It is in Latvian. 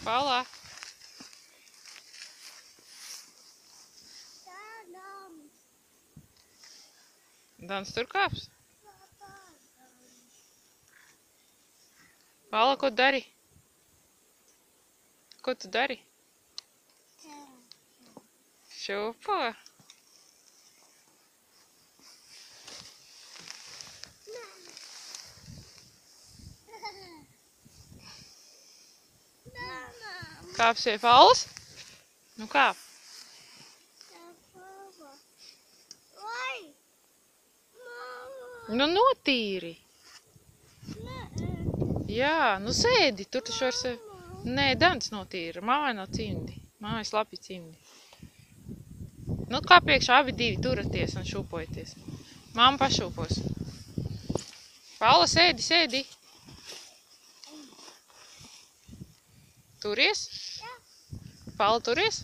Paula. Dans tur kāps. Paula, ko dari? Ko tu dari? Šūpo. Kāps pie Paulas? Nu kāp. Nu notīri. Jā, nu sēdi, tur taču var sevi. Nē, Dans notīra, māja nav cimdi. Māja slapi cimdi. Nu kā priekšā abi divi turaties un šūpojaties. Māma pašūpos. Paula, sēdi, sēdi. Turies? Paula, turies?